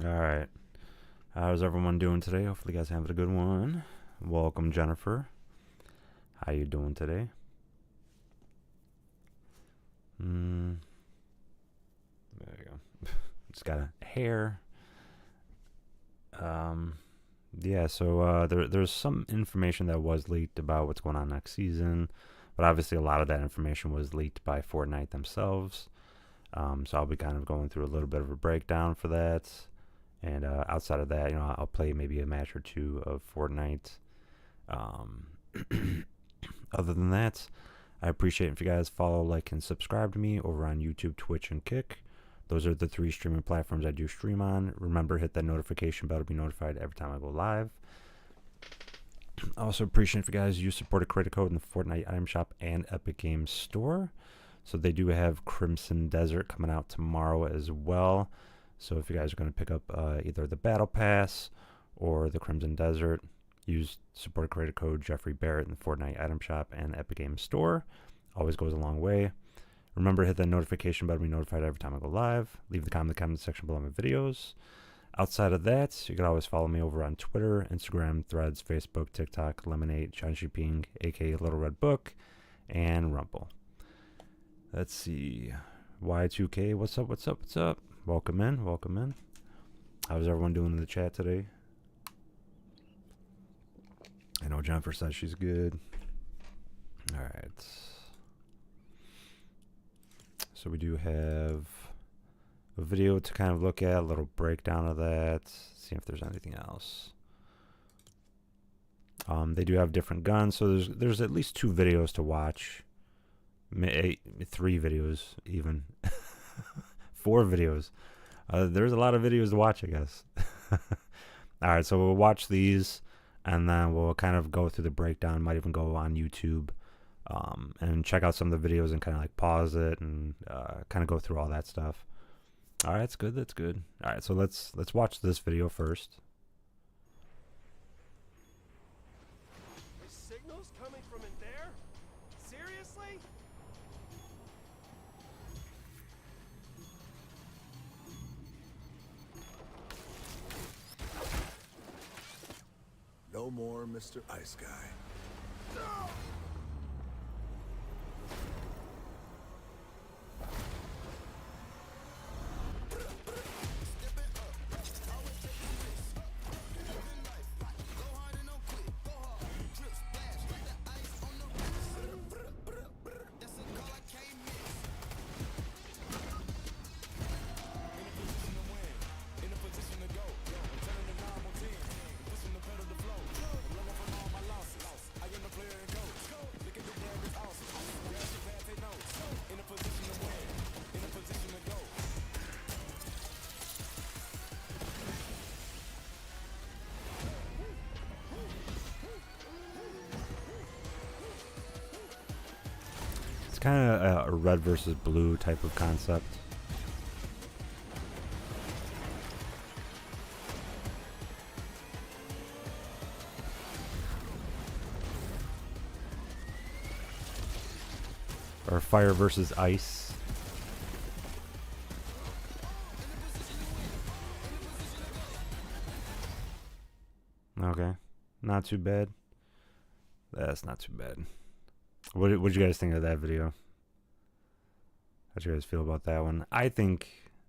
Alright. How's everyone doing today? Hopefully you guys having a good one. Welcome, Jennifer. How you doing today? There you go. Just got a hair. Yeah, so there's some information that was leaked about what's going on next season, but obviously a lot of that information was leaked by Fortnite themselves. So I'll be kind of going through a little bit of a breakdown for that. And outside of that, I'll play maybe a match or two of Fortnite. Other than that, I appreciate if you guys follow, like, and subscribe to me over on YouTube, Twitch, and Kick. Those are the 3 streaming platforms I do stream on. Remember, hit that notification bell to be notified every time I go live. I also appreciate if you guys use supported creator code in the Fortnite item shop and Epic Games Store. So they do have Crimson Desert coming out tomorrow as well. So if you guys are going to pick up either the Battle Pass or the Crimson Desert, use supported creator code JeffreeBarrett in the Fortnite item shop and Epic Games Store. Always goes a long way. Remember, hit that notification bell to be notified every time I go live. Leave the comment in the comment section below my videos. Outside of that, you can always follow me over on Twitter, Instagram, Threads, Facebook, TikTok, Lemonade, Ping, aka Little Red Book, and Rumple. Let's see. Y2K, what's up, what's up, what's up? Welcome in, welcome in. How's everyone doing in the chat today? I know Jennifer says she's good. All right. So we do have a video to kind of look at, a little breakdown of that, see if there's anything else. They do have different guns, so there's at least 2 videos to watch. 3 videos even. 4 videos. There's a lot of videos to watch, I guess. Alright, so we'll watch these and then we'll kind of go through the breakdown. Might even go on YouTube and check out some of the videos and kind of like pause it and kind of go through all that stuff. Alright, that's good, that's good. Alright, so let's watch this video first. Signals coming from in there? Seriously? No more Mr. Ice Guy. No! Kind of a red versus blue type of concept. Or fire versus ice. Okay, not too bad. That's not too bad. What did you guys think of that video? How'd you guys feel about that one? I think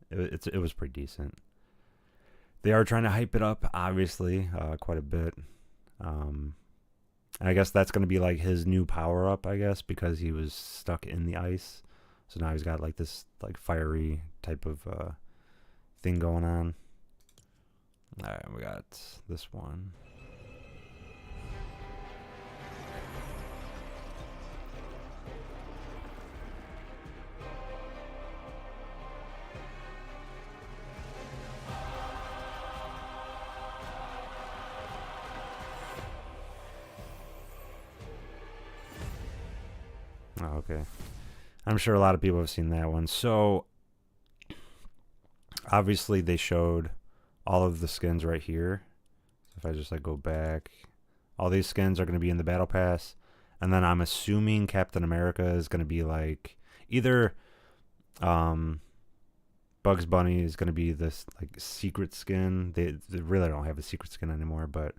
it was pretty decent. They are trying to hype it up, obviously, quite a bit. And I guess that's going to be like his new power up, I guess, because he was stuck in the ice. So now he's got like this like fiery type of thing going on. All right, we got this one. Oh, okay. I'm sure a lot of people have seen that one. So, obviously, they showed all of the skins right here. So if I just like go back, all these skins are going to be in the Battle Pass. And then I'm assuming Captain America is going to be like either Bugs Bunny is going to be this like secret skin. They really don't have a secret skin anymore, but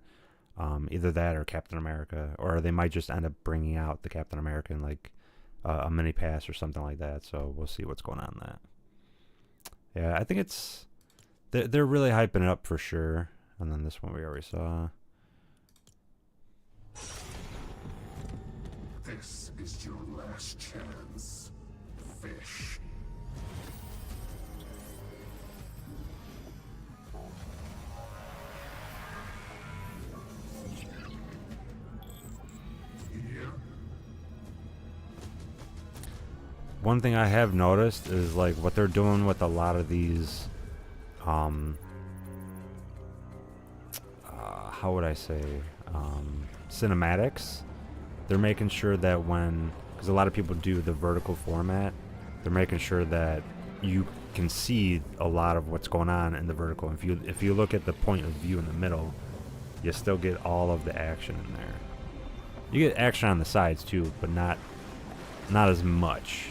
either that or Captain America, or they might just end up bringing out the Captain America in like a mini pass or something like that. So we'll see what's going on in that. Yeah, I think it's they're really hyping it up for sure. And then this one we already saw. This is your last chance, fish. One thing I have noticed is like what they're doing with a lot of these, how would I say, cinematics. They're making sure that because a lot of people do the vertical format, they're making sure that you can see a lot of what's going on in the vertical. If you look at the point of view in the middle, you still get all of the action in there. You get action on the sides too, but not as much.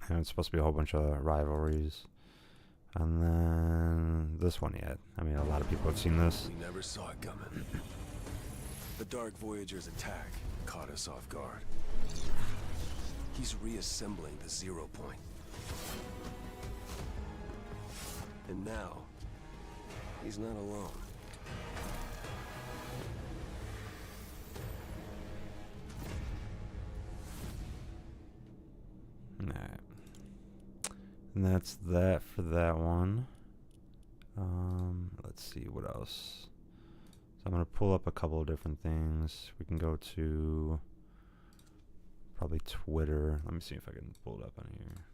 And it's supposed to be a whole bunch of rivalries. And then this one yet. I mean, a lot of people have seen this. We never saw it coming. The Dark Voyager's attack caught us off guard. He's reassembling the 0 point. And now, he's not alone. Alright. And that's that for that one. Let's see what else. So I'm going to pull up a couple of different things. We can go to probably Twitter. Let me see if I can pull it up on here.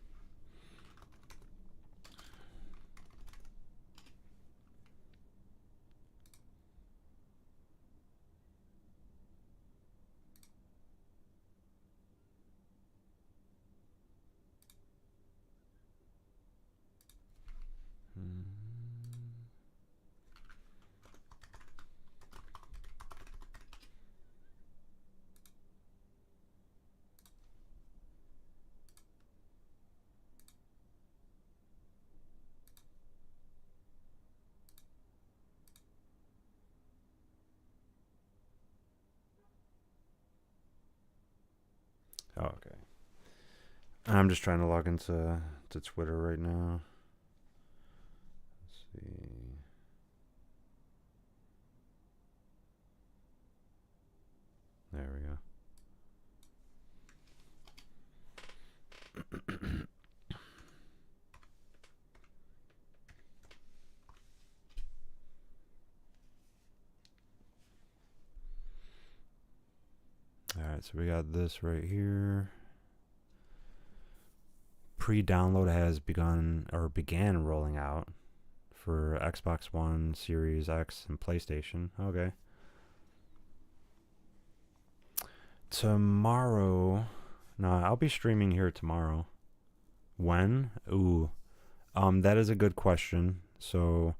Oh, okay. I'm just trying to log into Twitter right now. Let's see. There we go. Alright, so we got this right here. Pre-download has began rolling out for Xbox One, Series X, and PlayStation. Okay. Tomorrow, I'll be streaming here tomorrow. When? Ooh, that is a good question. So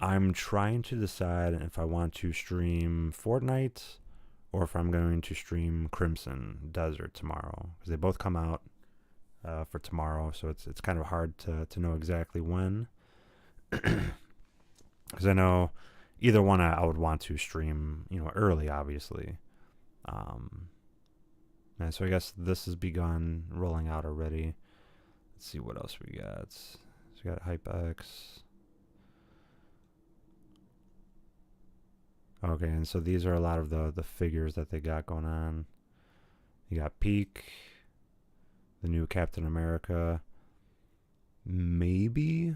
I'm trying to decide if I want to stream Fortnite or if I'm going to stream Crimson Desert tomorrow, because they both come out for tomorrow, so it's kind of hard to know exactly when. Because I know either one I would want to stream, early, obviously. And so I guess this has begun rolling out already. Let's see what else we got. So we got HypeX. Okay, and so these are a lot of the figures that they got going on. You got Peak, the new Captain America. Maybe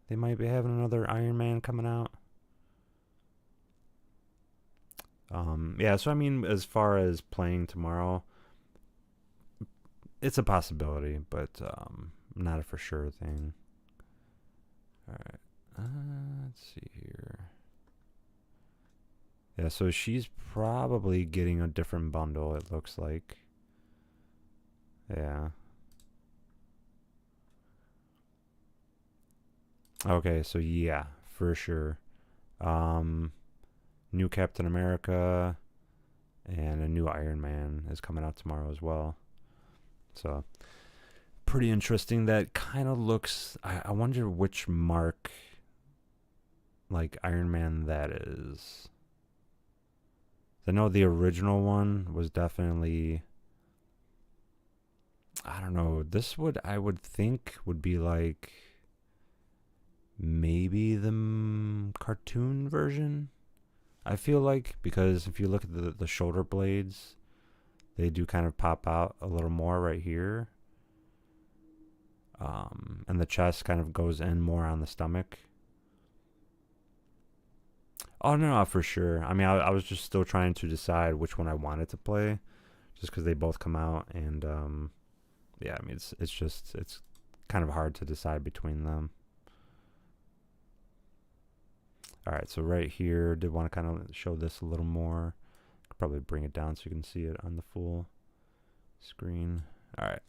they might be having another Iron Man coming out. Yeah, so I mean, as far as playing tomorrow, it's a possibility, but not a for sure thing. Alright, let's see here. Yeah, so she's probably getting a different bundle, it looks like. Yeah. Okay, so yeah, for sure. New Captain America and a new Iron Man is coming out tomorrow as well. So pretty interesting. That kind of looks. I wonder which mark, like Iron Man, that is. I know the original one was definitely. I don't know. This I would think would be like maybe the cartoon version. I feel like, because if you look at the shoulder blades, they do kind of pop out a little more right here. And the chest kind of goes in more on the stomach. Oh, no, for sure. I mean, I was just still trying to decide which one I wanted to play, just because they both come out. And, yeah, I mean, it's kind of hard to decide between them. All right, so right here, did want to kind of show this a little more. Could probably bring it down so you can see it on the full screen. All right.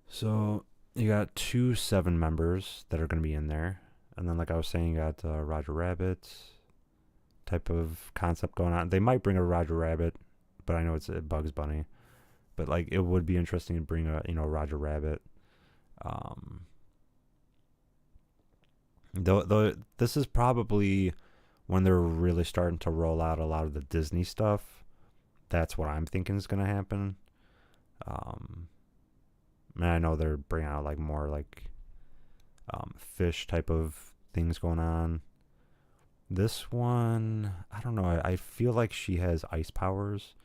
So you got 2 7 members that are going to be in there. And then, like I was saying, you got Roger Rabbit type of concept going on. They might bring a Roger Rabbit, but I know it's a Bugs Bunny. But, like, it would be interesting to bring a, Roger Rabbit. Though this is probably when they're really starting to roll out a lot of the Disney stuff. That's what I'm thinking is going to happen. And I know they're bringing out like more like fish type of things going on. This one, I don't know. I feel like she has ice powers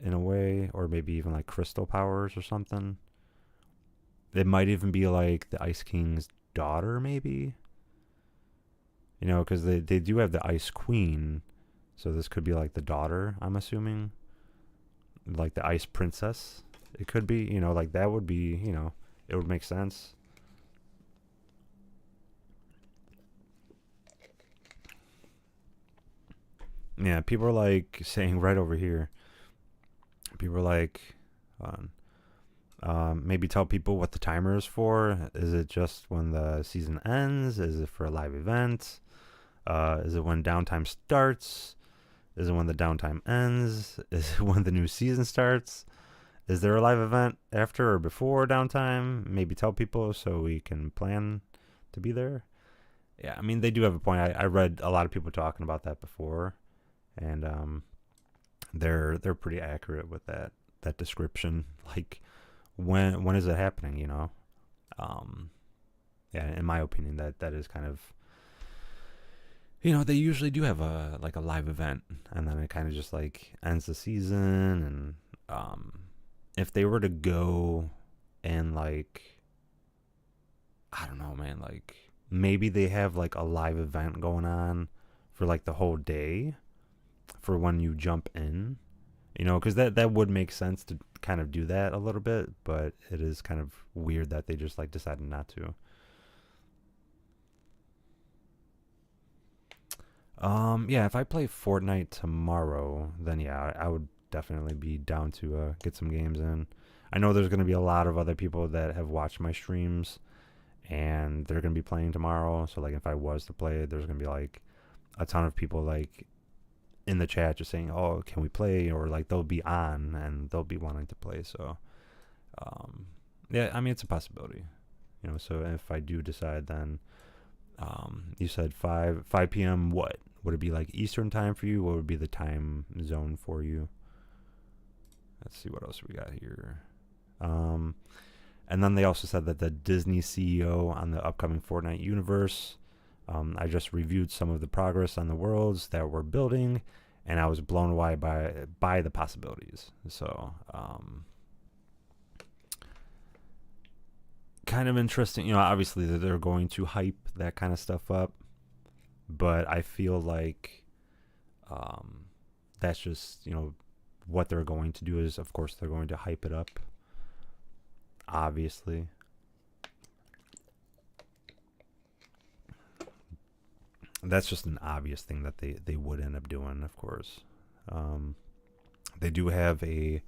in a way, or maybe even like crystal powers or something. It might even be like the Ice King's daughter, maybe. Because they do have the Ice Queen, so this could be like the daughter, I'm assuming. Like the Ice Princess. It could be, like that would be, it would make sense. Yeah, people are like saying right over here. People are like, maybe tell people what the timer is for. Is it just when the season ends? Is it for a live event? Is it when downtime starts? Is it when the downtime ends? Is it when the new season starts? Is there a live event after or before downtime? Maybe tell people so we can plan to be there. Yeah, I mean, they do have a point. I read a lot of people talking about that before, and they're pretty accurate with that description. Like, when is it happening? Yeah, in my opinion, that is kind of, they usually do have a live event, and then it kind of just like ends the season. And if they were to go and like, I don't know, man, like maybe they have like a live event going on for like the whole day for when you jump in, because that would make sense to kind of do that a little bit, but it is kind of weird that they just like decided not to. Yeah, if I play Fortnite tomorrow, then yeah, I would definitely be down to get some games in. I know there's going to be a lot of other people that have watched my streams, and they're going to be playing tomorrow. So like, if I was to play, there's going to be like a ton of people like in the chat just saying, "Oh, can we play?" Or like they'll be on and they'll be wanting to play. So, yeah, I mean, it's a possibility, So if I do decide, then you said 5 p.m. What would it be, like Eastern time for you? What would be the time zone for you? Let's see what else we got here. And then they also said that the Disney CEO on the upcoming Fortnite universe. I just reviewed some of the progress on the worlds that we're building, and I was blown away by the possibilities. So, kind of interesting. Obviously they're going to hype that kind of stuff up, but I feel like that's just, what they're going to do is, of course, they're going to hype it up, obviously. That's just an obvious thing that they would end up doing, of course. They do have a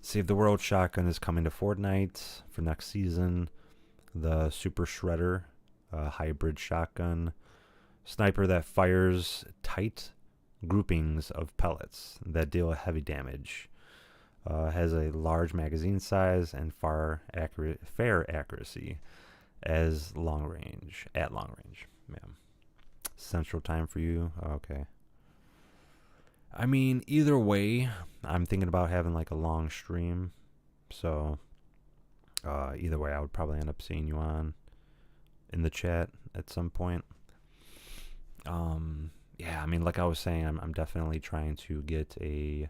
Save the World shotgun is coming to Fortnite for next season. the Super Shredder, hybrid shotgun sniper that fires tight groupings of pellets that deal heavy damage. Has a large magazine size and fair accuracy as long range. At long range, yeah. Central time for you, okay. I mean, either way, I'm thinking about having like a long stream, so either way, I would probably end up seeing you on in the chat at some point. Yeah, I mean, like I was saying, I'm definitely trying to get a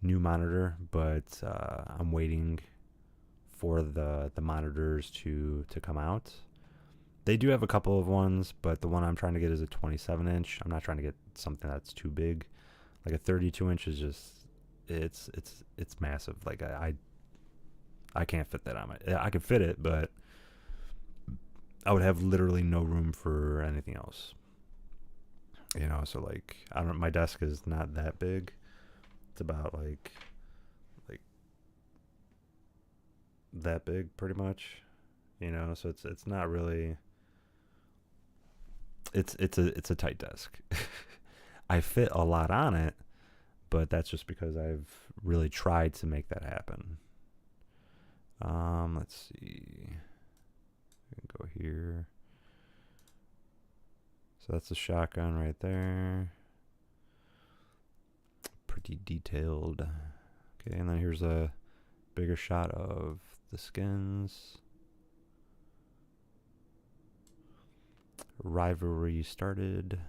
new monitor, but I'm waiting for the monitors to come out. They do have a couple of ones, but the one I'm trying to get is a 27-inch. I'm not trying to get something that's too big. Like a 32-inch is just it's massive. Like I can't fit that on my. I could fit it, but I would have literally no room for anything else. You know, so like I don't. My desk is not that big. It's about like that big, pretty much. You know, so it's not really. It's a tight desk. I fit a lot on it, but that's just because I've really tried to make that happen. Let's see. We can go here. So that's a shotgun right there. Pretty detailed. Okay, and then here's a bigger shot of the skins. Rivalry started.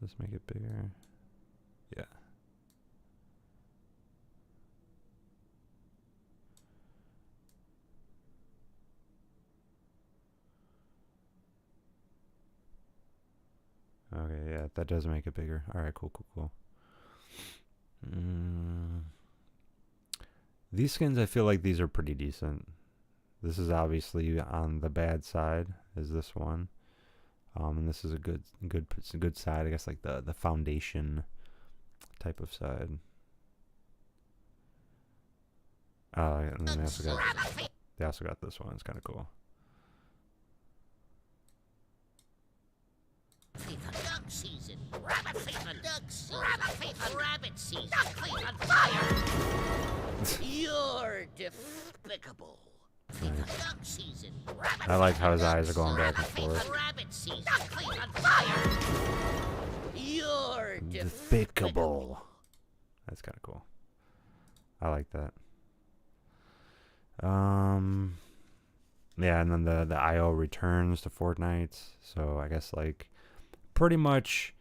Let's make it bigger. Yeah. Okay, yeah, that does make it bigger. All right, cool. These skins, I feel like these are pretty decent. This is obviously on the bad side, is this one. And this is a good side, I guess, like the foundation type of side. And then they also got this one. It's kind of cool. Duck season. Rabbit season. Duck season. Rabbit season. Rabbit season. Duck season. Fire! You're despicable. Duck season. I like how his eyes are going back and forth. Rabbit season. Duck season. Fire! You're Despicable. That's kind of cool. I like that. Yeah, and then the IO returns to Fortnite. So I guess like pretty much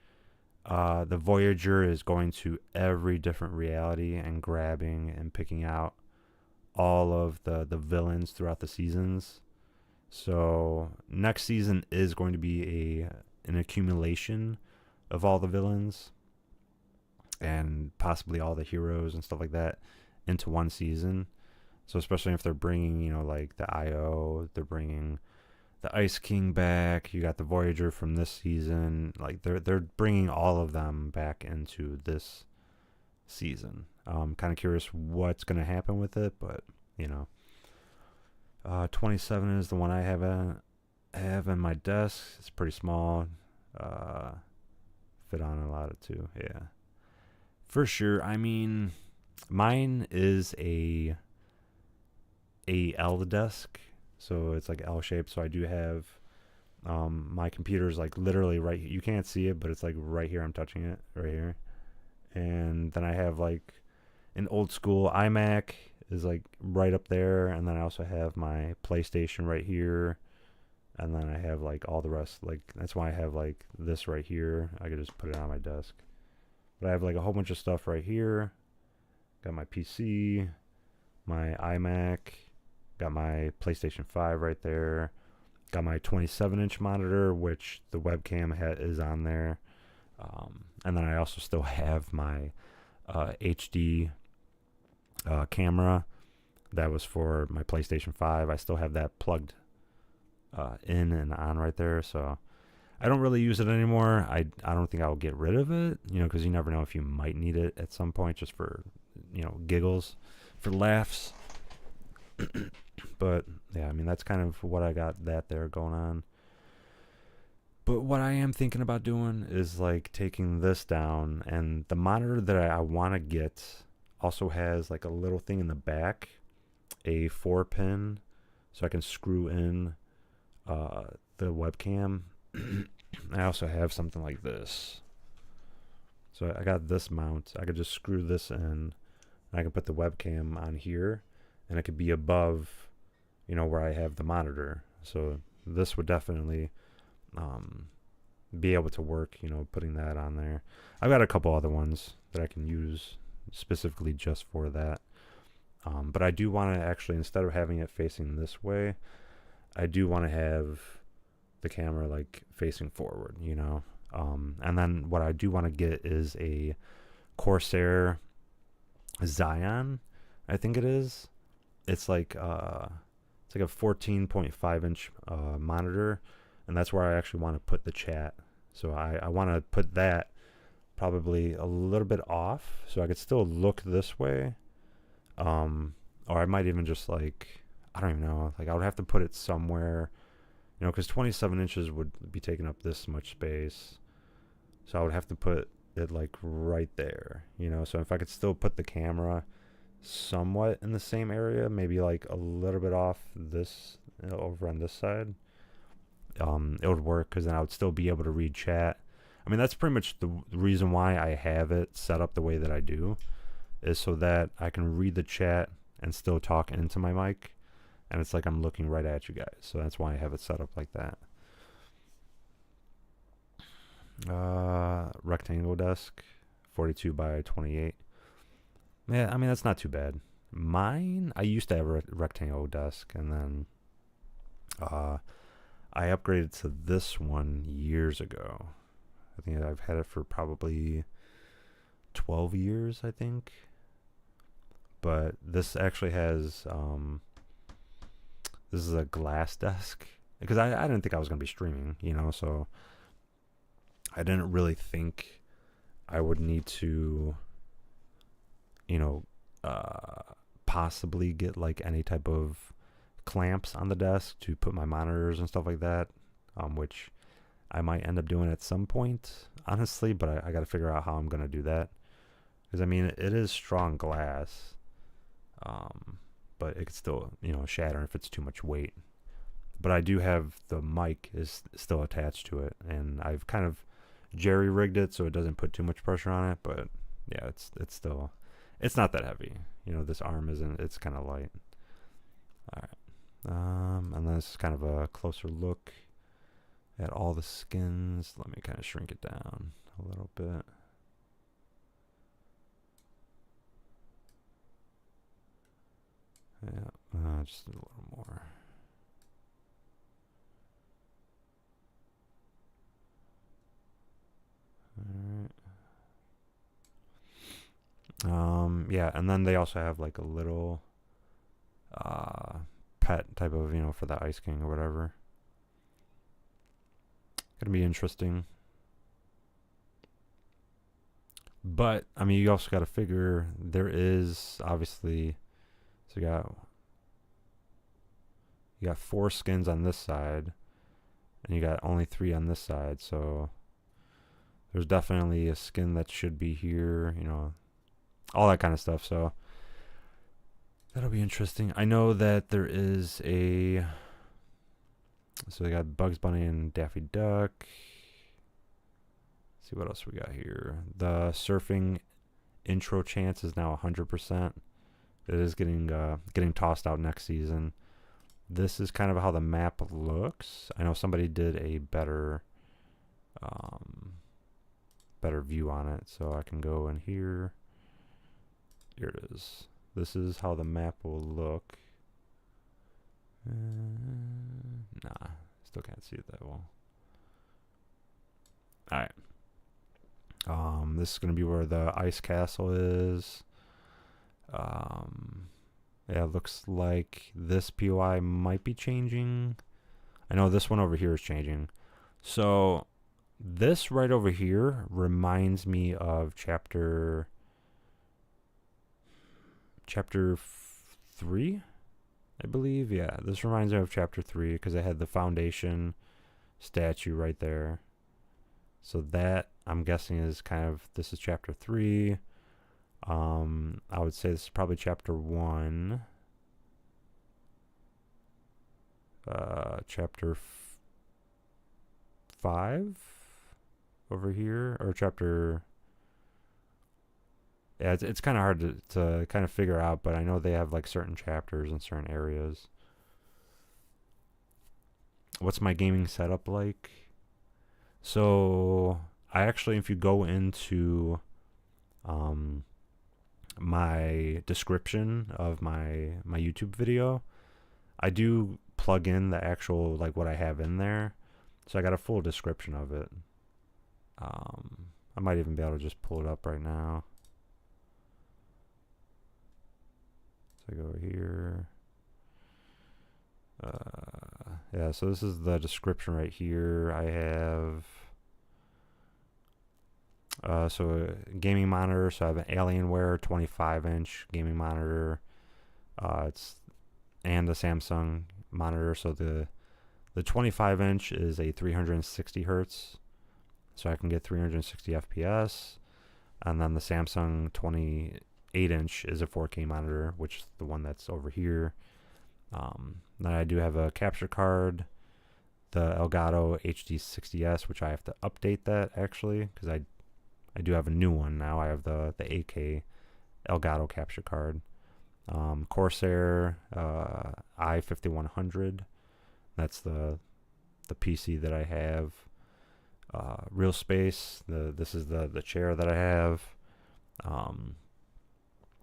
the Voyager is going to every different reality and grabbing and picking out all of the villains throughout the seasons. So next season is going to be an accumulation of all the villains and possibly all the heroes and stuff like that into one season. So especially if they're bringing, you know, like the IO, they're bringing the Ice King back. You got the Voyager from this season. Like they're bringing all of them back into this season. Kind of curious what's going to happen with it, but you know, 27 is the one I have in my desk. It's pretty small. Fit on a lot of too. Yeah, for sure. I mean, mine is a L desk, so it's like L shaped. So I do have my computer's like literally right. You can't see it, but it's like right here. I'm touching it right here, and then I have like an old school iMac is like right up there, and then I also have my PlayStation right here, and then I have like all the rest. Like that's why I have like this right here. I could just put it on my desk, but I have like a whole bunch of stuff right here. Got my PC, my iMac, got my PlayStation 5 right there, got my 27-inch monitor, which the webcam is on there, and then I also still have my HD camera that was for my PlayStation 5. I still have that plugged in and on right there, so I don't really use it anymore. I don't think I'll get rid of it, you know, because you never know if you might need it at some point, just for, you know, giggles, for laughs. But yeah, I mean, that's kind of what I got that there going on. But what I am thinking about doing is like taking this down, and the monitor that I want to get also has like a little thing in the back, a 4-pin, so I can screw in the webcam. I also have something like this. So I got this mount. I could just screw this in, and I can put the webcam on here, and it could be above, you know, where I have the monitor. So this would definitely be able to work, you know, putting that on there. I've got a couple other ones that I can use specifically just for that. But I do want to actually, instead of having it facing this way, I do want to have the camera like facing forward, you know. And then what I do want to get is a Corsair Zion, I think it is. It's like a 14.5 inch monitor, and that's where I actually want to put the chat. So I want to put that probably a little bit off, so I could still look this way. Or I might even just like, I don't even know, like I would have to put it somewhere, you know, because 27 inches would be taking up this much space. So I would have to put it like right there, you know. So if I could still put the camera somewhat in the same area, maybe like a little bit off this, you know, over on this side, it would work, because then I would still be able to read chat. I mean, that's pretty much the reason why I have it set up the way that I do, is so that I can read the chat and still talk into my mic, and it's like I'm looking right at you guys. So that's why I have it set up like that. Rectangle desk, 42 by 28. Yeah, I mean, that's not too bad. Mine, I used to have a rectangle desk, and then I upgraded to this one years ago. I think I've had it for probably 12 years, I think. But this actually has, this is a glass desk, because I didn't think I was going to be streaming, you know, so I didn't really think I would need to, you know, possibly get like any type of clamps on the desk to put my monitors and stuff like that, which I might end up doing at some point, honestly, but I got to figure out how I'm going to do that. Because, I mean, it is strong glass, but it could still, you know, shatter if it's too much weight. But I do have the mic is still attached to it, and I've kind of jerry-rigged it so it doesn't put too much pressure on it, but yeah, it's still, it's not that heavy. You know, this arm isn't, it's kind of light. All right. And then this is kind of a closer look at all the skins. Let me kind of shrink it down a little bit. Yeah, just a little more. Alright. Yeah, and then they also have like a little pet type of, you know, for the Ice King or whatever. Gonna be interesting. But, I mean, you also got to figure there is obviously, so you got 4 skins on this side, and you got only 3 on this side, so there's definitely a skin that should be here, you know, all that kind of stuff. So that'll be interesting. I know that there is a, so they got Bugs Bunny and Daffy Duck. Let's see what else we got here. The surfing intro chance is now 100%. It is getting tossed out next season. This is kind of how the map looks. I know somebody did a better view on it, so I can go in here. Here it is. This is how the map will look. Nah, still can't see it that well. All right. This is gonna be where the ice castle is. Yeah, it looks like this POI might be changing. I know this one over here is changing. So this right over here reminds me of chapter 3. I believe, yeah. This reminds me of chapter 3 because I had the foundation statue right there. So that, I'm guessing, is kind of, this is chapter 3. I would say this is probably chapter 1. Chapter 5 over here, or chapter, yeah, it's kind of hard to kind of figure out, but I know they have like certain chapters in certain areas. What's my gaming setup like? So I actually, if you go into my description of my YouTube video, I do plug in the actual, like, what I have in there. So I got a full description of it. I might even be able to just pull it up right now. So I go over here. Yeah, so this is the description right here. I have so a gaming monitor. So I have an Alienware 25-inch gaming monitor. And a Samsung monitor. So the 25-inch is a 360 hertz, so I can get 360 FPS. And then the Samsung 28-inch is a 4K monitor, which is the one that's over here. Then I do have a capture card, the Elgato HD60S, which I have to update that actually, because I do have a new one now. I have the 8K Elgato capture card. Corsair i5100. That's the PC that I have. Realspace. This is the chair that I have.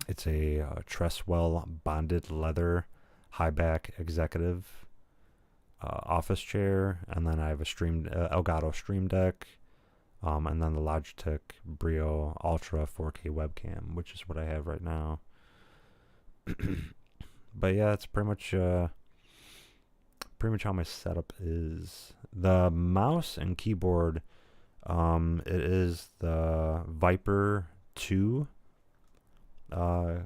It's a Treswell bonded leather high back executive office chair, and then I have a Elgato Stream Deck, and then the Logitech Brio Ultra 4K webcam, which is what I have right now. But yeah, it's pretty much how my setup is. The mouse and keyboard, it is the Viper 2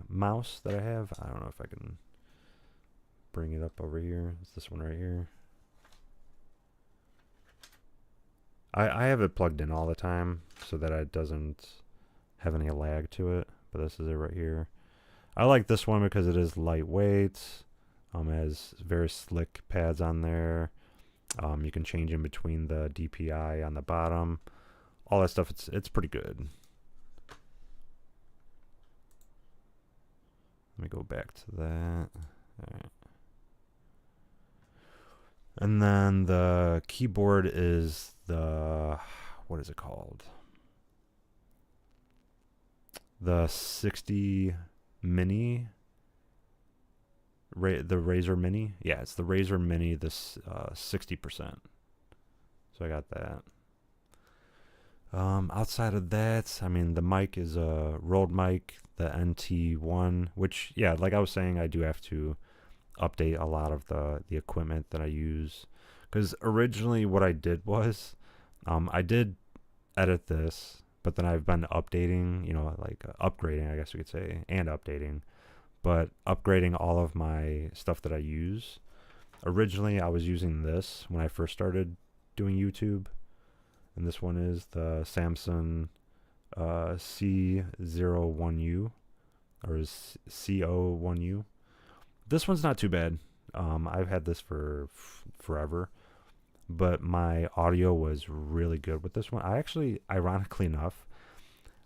mouse that I have. I don't know if I can bring it up over here. It's this one right here. I have it plugged in all the time so that it doesn't have any lag to it, but this is it right here. I like this one because it is lightweight. It has very slick pads on there. You can change in between the DPI on the bottom. All that stuff, it's pretty good. Let me go back to that. All right. And then the keyboard is the, what is it called? The 60 Mini. The Razer Mini. Yeah, it's the Razer Mini, this 60%. So I got that. Outside of that, I mean, the mic is a Rode mic, the NT1, which, yeah, like I was saying, I do have to update a lot of the equipment that I use. Because originally what I did was, I did edit this, but then I've been updating, you know, like upgrading, I guess you could say, and updating. But upgrading all of my stuff that I use. Originally, I was using this when I first started doing YouTube. And this one is the Samsung C01U, or CO1U. This one's not too bad. I've had this for forever. But my audio was really good with this one. I actually, ironically enough,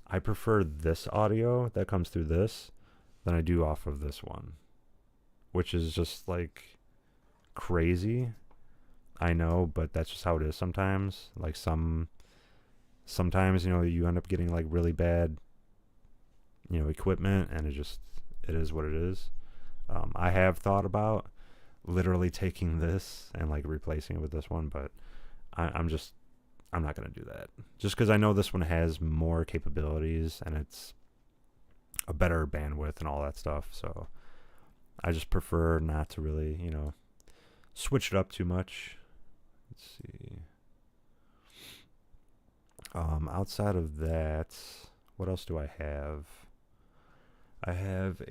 I prefer this audio that comes through this than I do off of this one, which is just like crazy. I know, but that's just how it is sometimes. Like sometimes, you know, you end up getting like really bad, you know, equipment, and it is what it is. I have thought about literally taking this and like replacing it with this one, but I'm not gonna do that, just because I know this one has more capabilities and it's a better bandwidth and all that stuff. So I just prefer not to really, you know, switch it up too much. Let's see. Outside of that, what else do I have? I have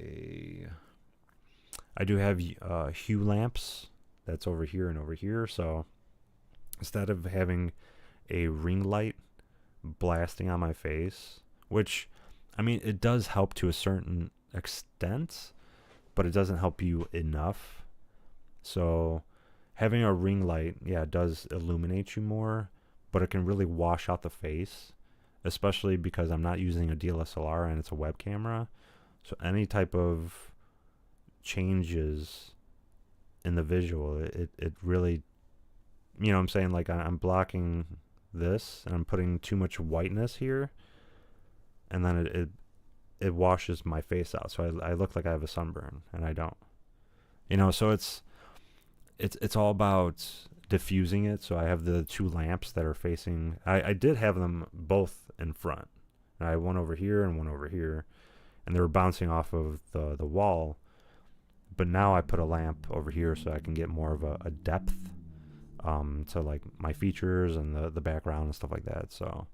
I do have hue lamps that's over here and over here. So instead of having a ring light blasting on my face, which, I mean, it does help to a certain extent, but it doesn't help you enough. So having a ring light, yeah, does illuminate you more, but it can really wash out the face, especially because I'm not using a DSLR and it's a web camera. So any type of changes in the visual, it really, you know what I'm saying? Like I'm blocking this and I'm putting too much whiteness here, and then it washes my face out. So I look like I have a sunburn, and I don't. You know, so it's all about diffusing it. So I have the two lamps that are facing. I did have them both in front. I had one over here and one over here, and they were bouncing off of the wall. But now I put a lamp over here so I can get more of a depth to like my features and the background and stuff like that. So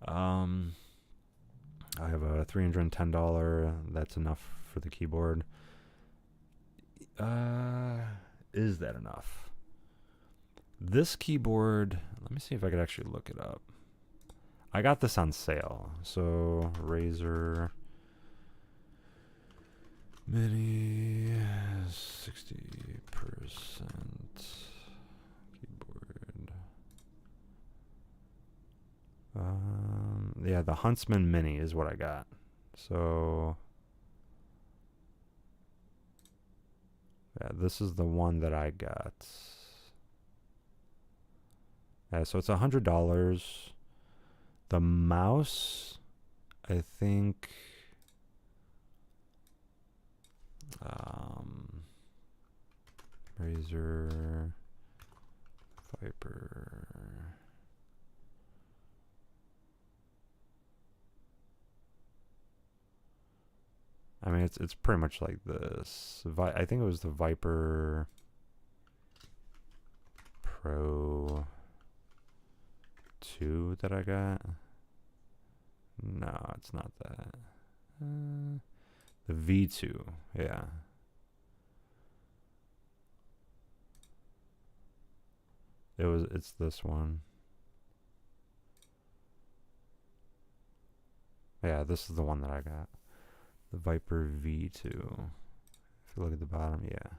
I have a $310. That's enough for the keyboard. Is that enough? This keyboard, let me see if I could actually look it up. I got this on sale. So Razer Mini 60% keyboard. Yeah, the Huntsman Mini is what I got. So yeah, this is the one that I got. Yeah, so it's $100. The mouse, I think, Razer Viper. I mean, it's pretty much like this. I think it was the Viper Pro 2 that I got. No, it's not that. The V2, yeah. It's this one. Yeah, this is the one that I got. The Viper V2. If you look at the bottom, yeah.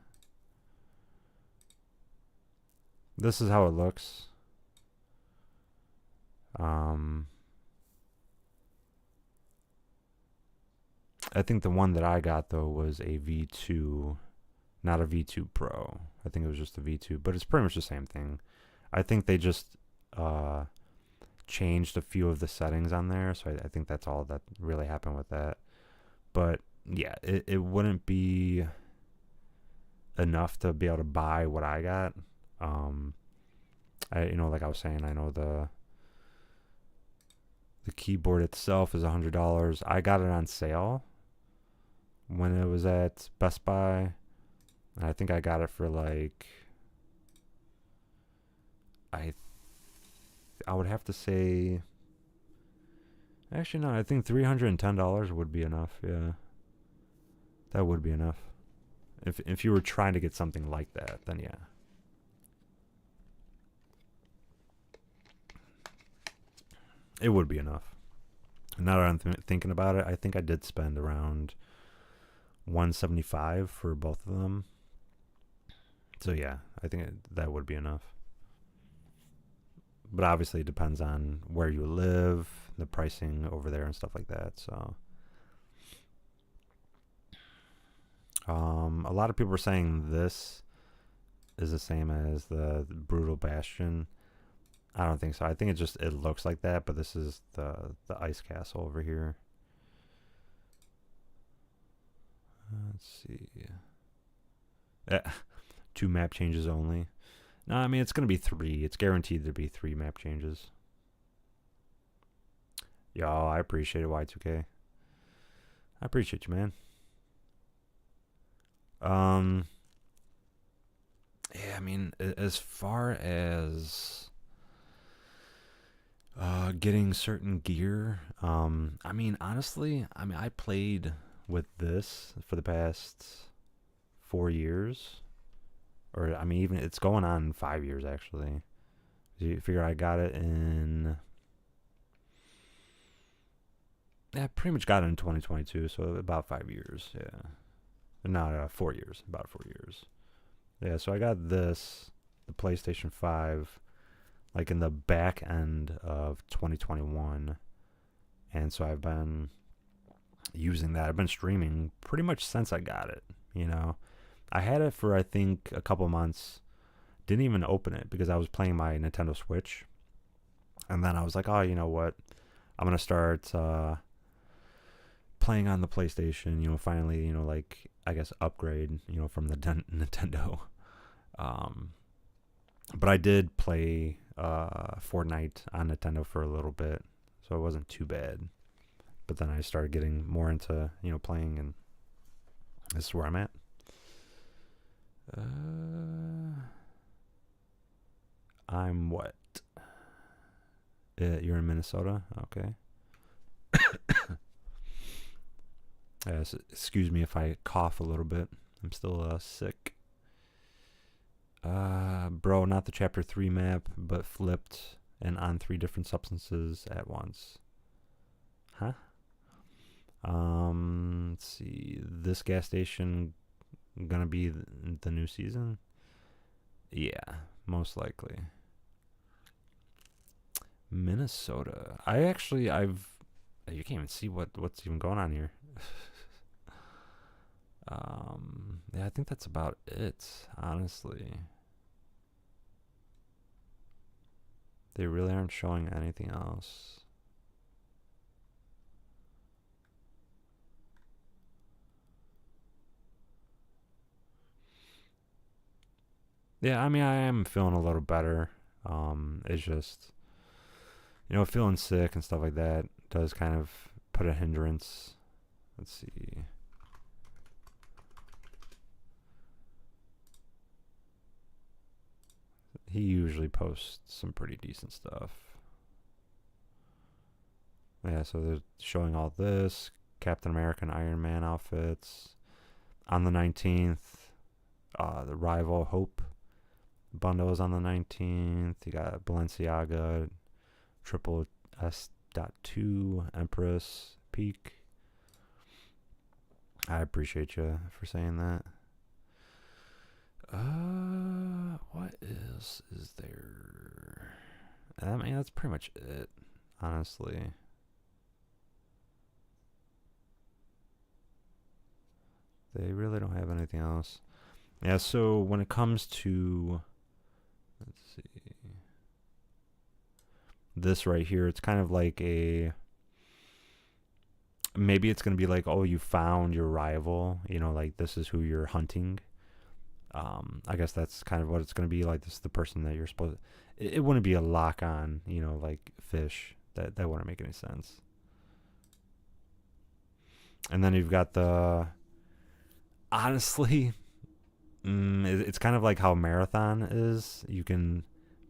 This is how it looks. I think the one that I got though was a V2, not a V2 Pro. I think it was just a V2, but it's pretty much the same thing. I think they just changed a few of the settings on there, so I think that's all that really happened with that. But yeah, it wouldn't be enough to be able to buy what I got. Like I was saying, I know the keyboard itself is $100. I got it on sale when it was at Best Buy, and I think I got it for like, I would have to say, actually no, I think $310 would be enough. Yeah, that would be enough. If you were trying to get something like that, then yeah. It would be enough. Now that I'm thinking about it, I think I did spend around $175 for both of them. So yeah, I think that would be enough. But obviously it depends on where you live, the pricing over there and stuff like that. So a lot of people are saying this is the same as the Brutal Bastion. I don't think so. I think it looks like that, but this is the Ice Castle over here. Let's see. 2 map changes only. No, I mean, it's going to be 3. It's guaranteed to be 3 map changes. Yo, I appreciate it, Y2K. I appreciate you, man. Yeah, I mean, as far as getting certain gear, I mean, honestly, I played with this for the past 4 years, or I mean, even it's going on 5 years actually. You figure I got it in, yeah, pretty much got it in 2022, so about 5 years, yeah. No, 4 years, about 4 years. Yeah, so I got this, the PlayStation 5, like in the back end of 2021, and so I've been using that. I've been streaming pretty much since I got it, you know. I had it for, I think, a couple months. Didn't even open it because I was playing my Nintendo Switch. And then I was like, oh, you know what? I'm going to start playing on the PlayStation, you know, finally, you know, like, I guess upgrade, you know, from the Nintendo. But I did play Fortnite on Nintendo for a little bit, so it wasn't too bad. But then I started getting more into, you know, playing, and this is where I'm at. I'm what? You're in Minnesota? Okay. So excuse me if I cough a little bit. I'm still sick. Bro, not the chapter 3 map, but flipped and on 3 different substances at once. Huh? Let's see. This gas station gonna be the new season? Yeah, most likely. Minnesota. You can't even see what's even going on here. Yeah, I think that's about it, honestly. They really aren't showing anything else. Yeah, I mean, I am feeling a little better. It's just, you know, feeling sick and stuff like that does kind of put a hindrance. Let's see. He usually posts some pretty decent stuff. Yeah, so they're showing all this. Captain America and Iron Man outfits. On the 19th, the Rival Hope bundle is on the 19th. You got Balenciaga, Triple S.2, Empress, Peak. I appreciate you for saying that. What else is there? I mean, that's pretty much it, honestly. They really don't have anything else. Yeah, so when it comes to, let's see, this right here, it's kind of like maybe it's going to be like, oh, you found your rival, you know, like this is who you're hunting. I guess that's kind of what it's going to be like. This is the person that you're supposed to, it wouldn't be a lock on, you know, like fish. That wouldn't make any sense. And then you've got the, honestly, it's kind of like how Marathon is. You can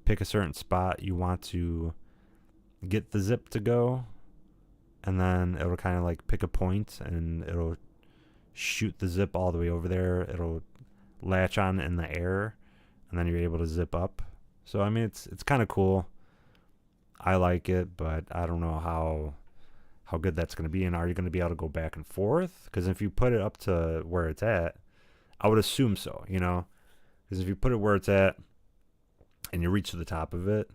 pick a certain spot you want to get the zip to go, and then it'll kind of like pick a point and it'll shoot the zip all the way over there. It'll latch on in the air, and then you're able to zip up. So I mean, it's kind of cool. I like it, but I don't know how good that's going to be, and are you going to be able to go back and forth? Because if you put it up to where it's at, I would assume so, you know, because if you put it where it's at and you reach to the top of it,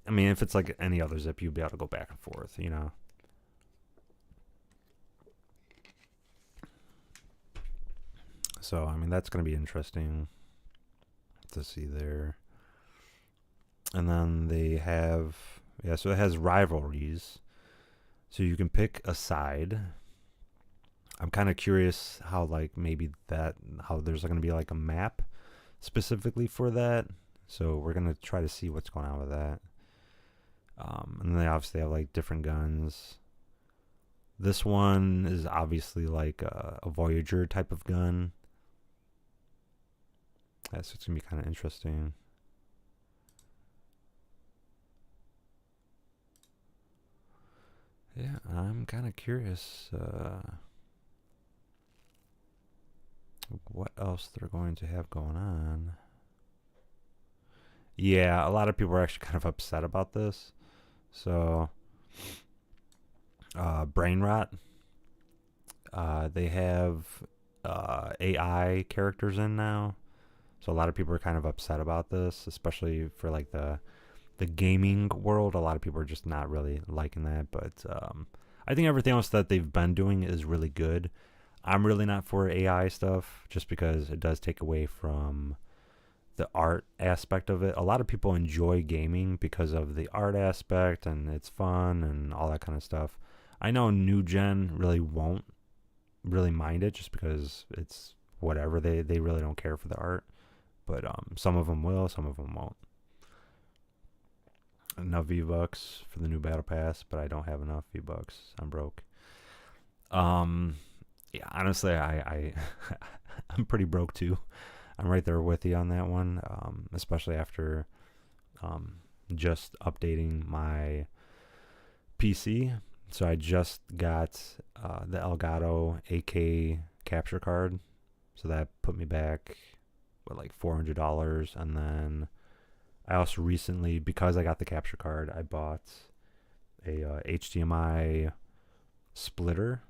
I mean, if it's like any other zip, you'd be able to go back and forth, you know. So, I mean, that's going to be interesting to see there. And then they have, yeah, so it has rivalries. So you can pick a side. I'm kind of curious how, like, maybe how there's going to be like a map specifically for that. So we're going to try to see what's going on with that. And they obviously have like different guns. This one is obviously like a Voyager type of gun. So it's going to be kind of interesting. Yeah, I'm kind of curious what else they're going to have going on. Yeah, a lot of people are actually kind of upset about this. So, brain rot. They have AI characters in now. So a lot of people are kind of upset about this, especially for like the gaming world. A lot of people are just not really liking that. But I think everything else that they've been doing is really good. I'm really not for AI stuff just because it does take away from the art aspect of it. A lot of people enjoy gaming because of the art aspect and it's fun and all that kind of stuff. I know new gen really won't really mind it just because it's whatever. They really don't care for the art. But some of them will, some of them won't. Enough V-Bucks for the new Battle Pass, but I don't have enough V-Bucks. I'm broke. Yeah, honestly, I I'm pretty broke too. I'm right there with you on that one, especially after just updating my PC. So I just got the Elgato 8K capture card. So that put me back with like $400. And then I also recently, because I got the capture card, I bought a HDMI splitter.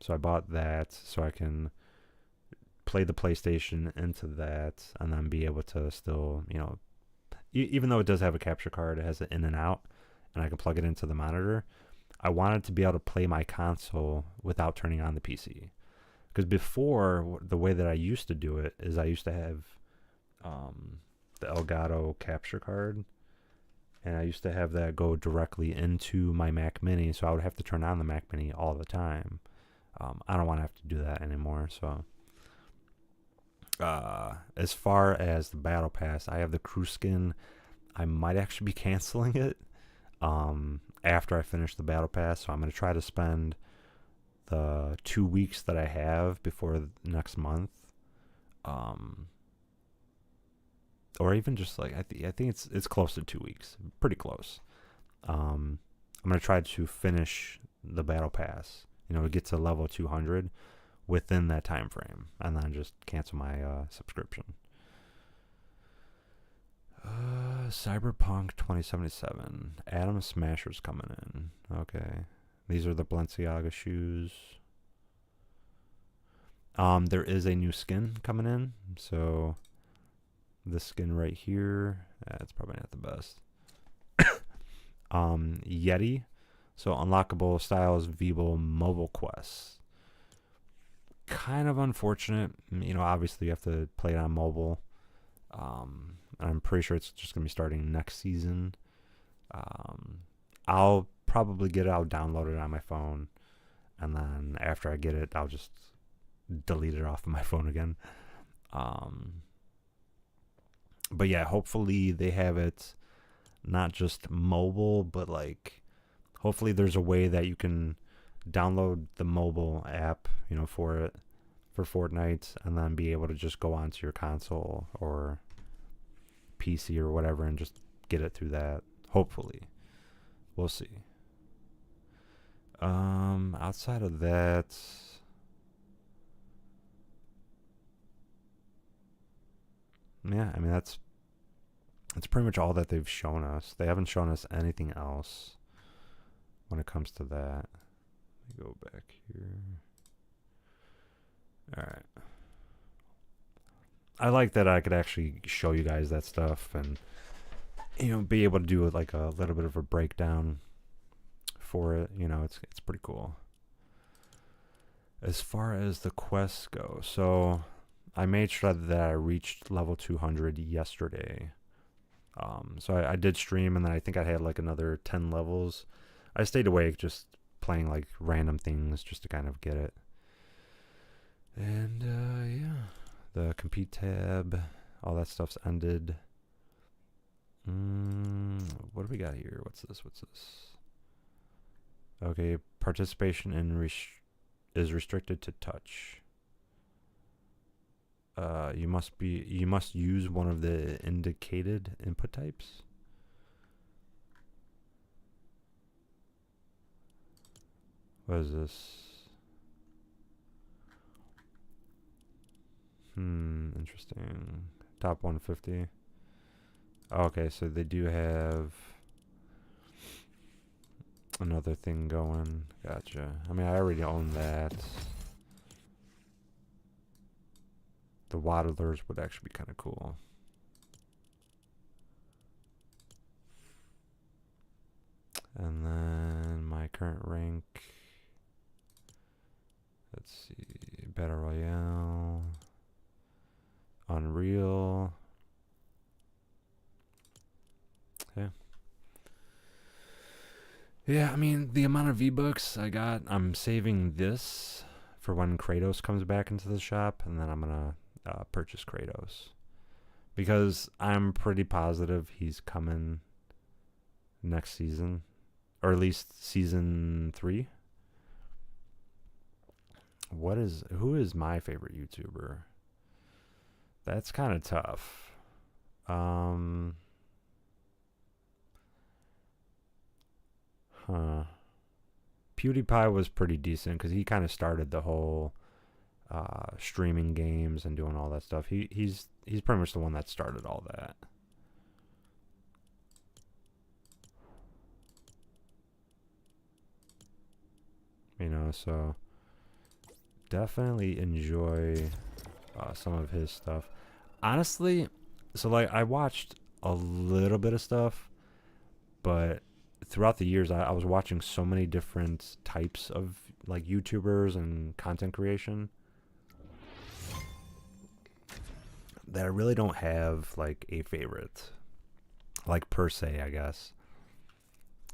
So I bought that so I can play the PlayStation into that and then be able to still, you know, even though it does have a capture card, it has an in and out, and I can plug it into the monitor. I wanted to be able to play my console without turning on the PC. Because before, the way that I used to do it is I used to have the Elgato capture card, and I used to have that go directly into my Mac Mini, so I would have to turn on the Mac Mini all the time. I don't want to have to do that anymore. So, as far as the Battle Pass, I have the crew skin. I might actually be canceling it after I finish the Battle Pass. So I'm going to try to spend the 2 weeks that I have before next month, or even just like I think it's close to 2 weeks, pretty close. I'm going to try to finish the Battle Pass, you know, to get to level 200 within that time frame, and then just cancel my subscription. Cyberpunk 2077. Atom Smasher's coming in. Okay. These are the Balenciaga shoes. There is a new skin coming in. So this skin right here, it's probably not the best. Yeti. So unlockable styles Vivo mobile quests. Kind of unfortunate. You know, obviously you have to play it on mobile. I'm pretty sure it's just going to be starting next season. I'll probably get it. I'll download it on my phone. And then after I get it, I'll just delete it off of my phone again. But yeah, hopefully they have it not just mobile, but like hopefully there's a way that you can download the mobile app, you know, for it, for Fortnite, and then be able to just go onto your console or PC or whatever and just get it through that. Hopefully. We'll see. Outside of that, yeah, I mean that's pretty much all that they've shown us. They haven't shown us anything else when it comes to that. Let me go back here. All right. I like that I could actually show you guys that stuff and, you know, be able to do like a little bit of a breakdown for it. You know, it's pretty cool. As far as the quests go, so I made sure that I reached level 200 yesterday. So I did stream, and then I think I had like another 10 levels. I stayed awake just playing like random things just to kind of get it. And yeah, the compete tab, all that stuff's ended. What do we got here? What's this? Okay, participation in is restricted to touch. You must use one of the indicated input types. What is this? Interesting. Top 150. Okay, so they do have another thing going. Gotcha. I mean, I already own that. The Waddlers would actually be kind of cool. And then my current rank. Let's see. Battle Royale. Unreal. Yeah. Yeah, I mean, the amount of V-Bucks I got, I'm saving this for when Kratos comes back into the shop, and then I'm going to purchase Kratos. Because I'm pretty positive he's coming next season, or at least season 3. Who is my favorite YouTuber? That's kind of tough. PewDiePie was pretty decent because he kind of started the whole streaming games and doing all that stuff. He's pretty much the one that started all that. You know, so definitely enjoy some of his stuff. Honestly, so like I watched a little bit of stuff, but throughout the years I was watching so many different types of like YouTubers and content creation that I really don't have like a favorite, like per se, I guess.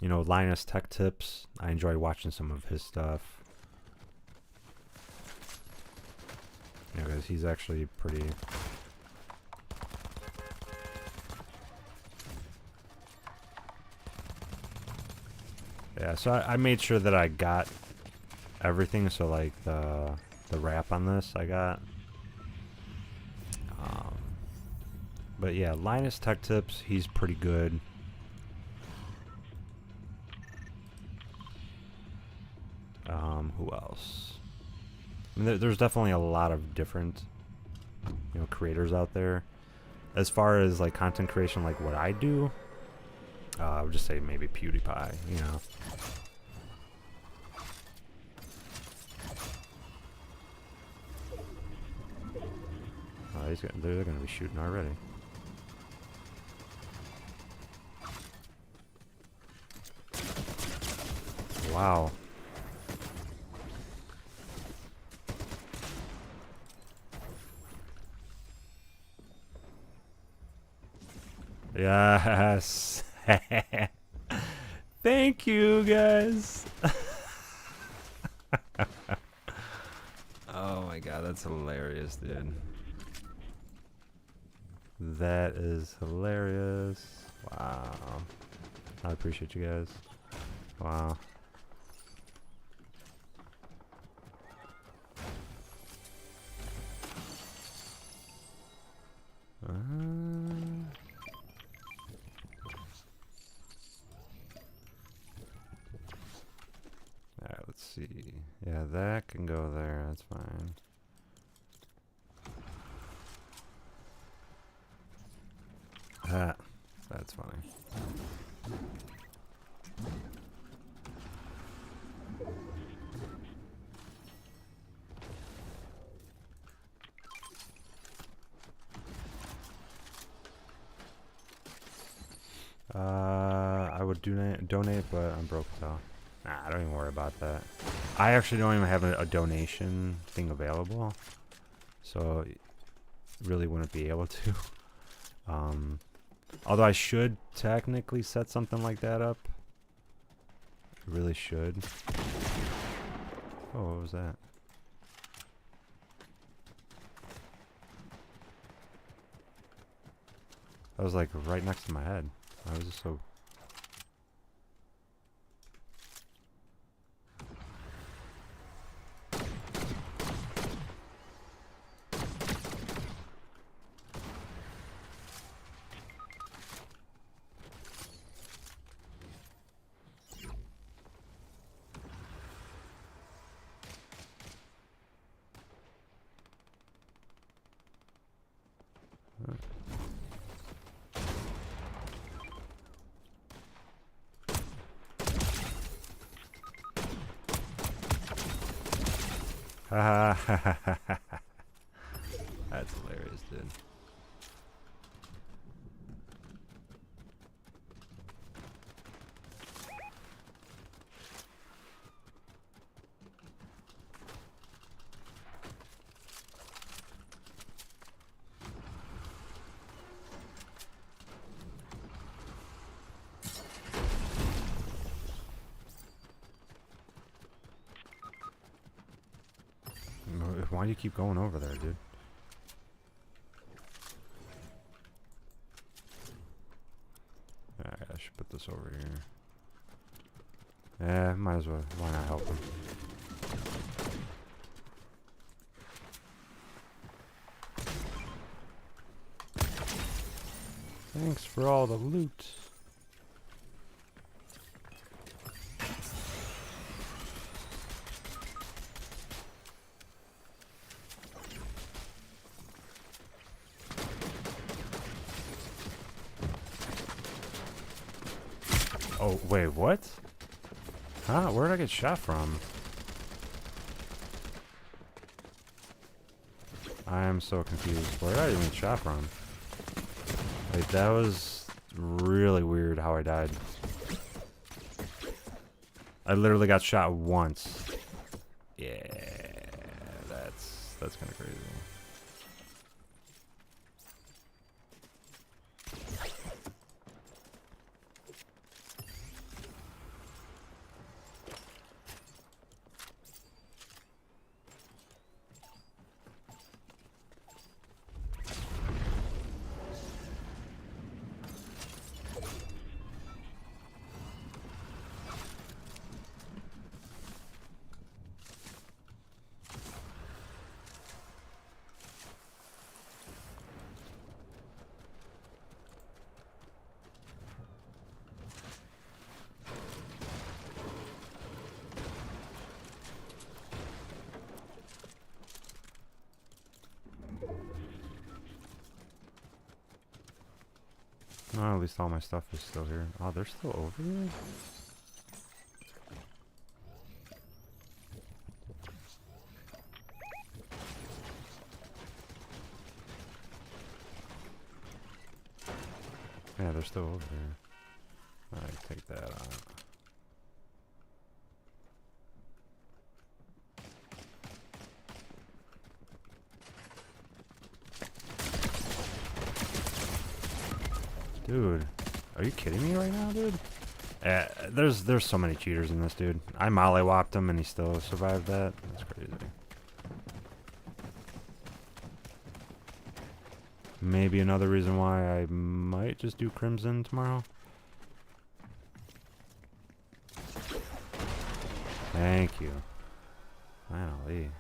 You know, Linus Tech Tips, I enjoy watching some of his stuff. You know, 'cause he's actually pretty... Yeah, so I made sure that I got everything, so like the wrap on this I got. But yeah, Linus Tech Tips, he's pretty good. Who else? I mean, there's definitely a lot of different, you know, creators out there. As far as like content creation, like what I do, I would just say maybe PewDiePie, you know. Oh, they're gonna be shooting already. Wow. Yes. Thank you, guys. Oh my god, that's hilarious, dude. That is hilarious. Wow. I appreciate you guys. Wow. Alright, let's see. Yeah, that can go there. That's fine. That's funny. I would donate, but I'm broke, so nah, don't even worry about that. I actually don't even have a donation thing available, so really wouldn't be able to. Although I should technically set something like that up. I really should. Oh, what was that? That was like right next to my head. I was just so... That's hilarious, dude. Why do you keep going over there, dude? Alright, I should put this over here. Yeah, might as well. Why not help him? Thanks for all the loot. Oh, wait, what? Huh? Where did I get shot from? I am so confused. Where did I even get shot from? Like, that was really weird how I died. I literally got shot once. Yeah, that's kind of crazy. Oh, at least all my stuff is still here. Oh, they're still over here? Yeah, they're still over here. Alright, take that out. Dude, are you kidding me right now, dude? There's so many cheaters in this, dude. I mollywopped him and he still survived that. That's crazy. Maybe another reason why I might just do Crimson tomorrow. Thank you. Finally.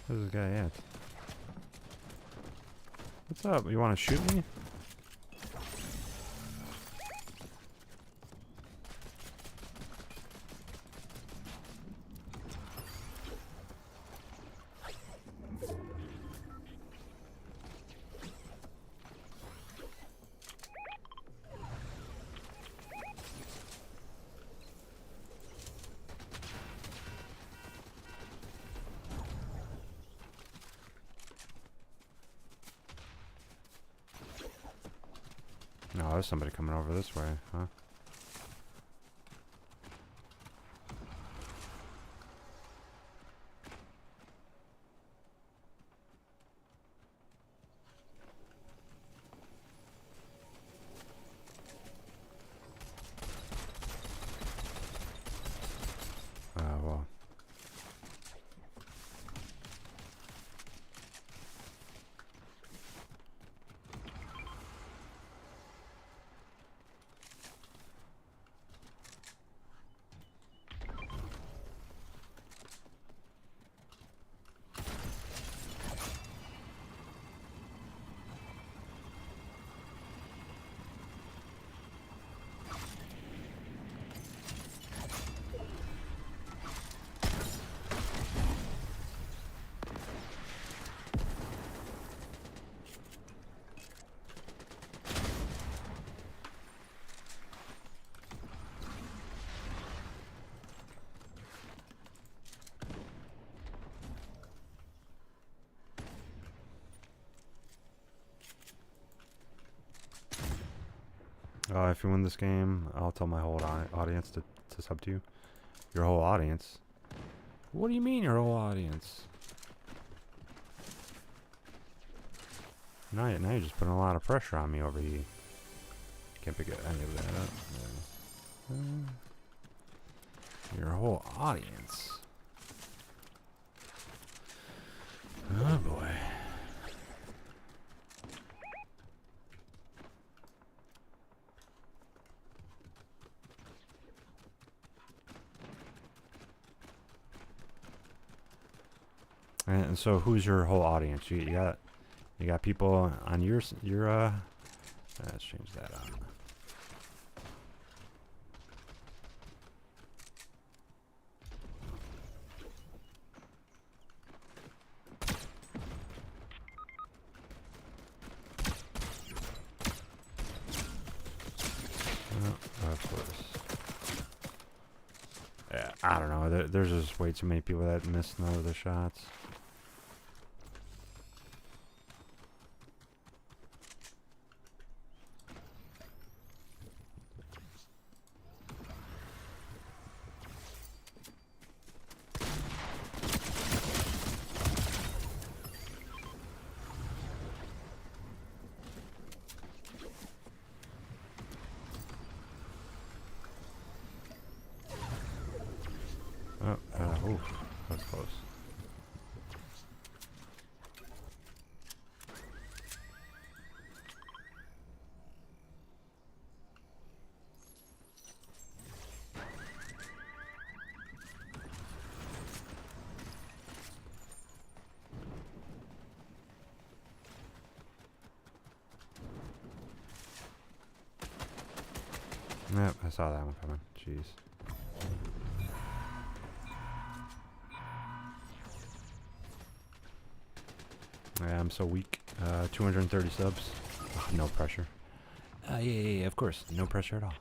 Where's this guy at? What's up? You want to shoot me? No, there's somebody coming over this way, huh? Well. If you win this game, I'll tell my whole audience to sub to you. Your whole audience? What do you mean your whole audience? Now you're just putting a lot of pressure on me over here. Can't pick any of that up. Your whole audience. Oh boy. And so, who's your whole audience? You got people on your let's change that out. Oh, of course. Yeah, I don't know. There's just way too many people that miss none of the shots. Oh, that was close. Yep, I saw that one coming. Jeez. Yeah, I'm so weak. 230 subs. Oh, no pressure. Yeah, of course. No pressure at all.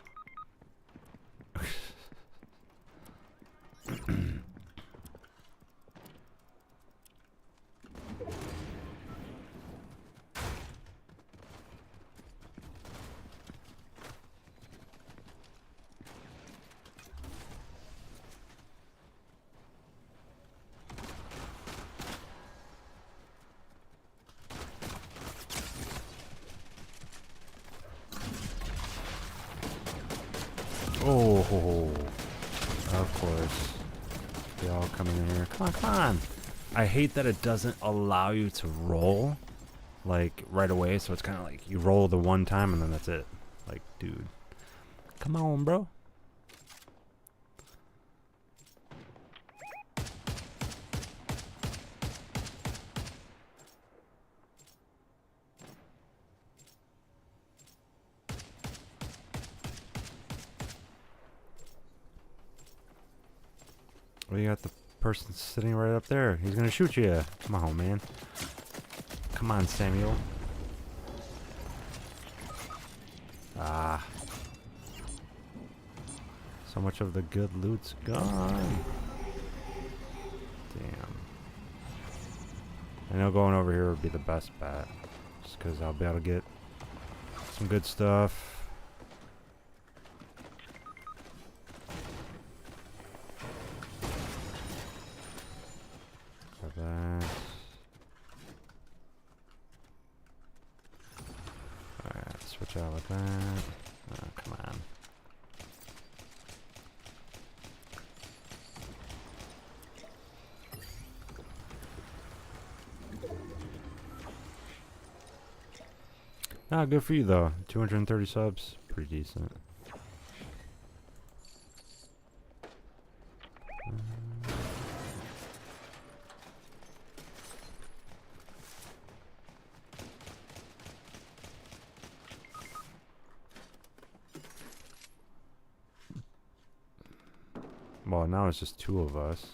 Oh, of course. They all coming in here. Come on, come on. I hate that it doesn't allow you to roll, like, right away. So it's kind of like you roll the one time and then that's it. Like, dude. Come on, bro. Well, you got the person sitting right up there. He's gonna shoot you. Come on, man. Come on, Samuel. Ah. So much of the good loot's gone. Damn. I know going over here would be the best bet. Just because I'll be able to get some good stuff. That. Alright, switch out with that. Oh, come on. Ah, good for you though. 230 subs, pretty decent. Well, now it's just two of us.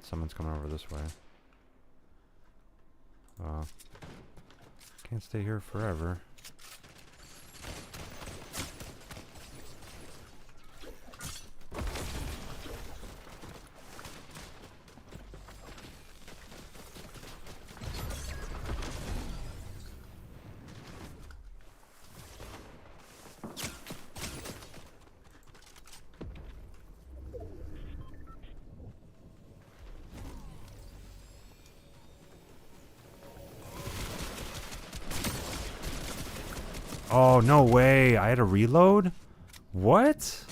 Someone's coming over this way. Can't stay here forever. Oh, no way. I had to reload? What?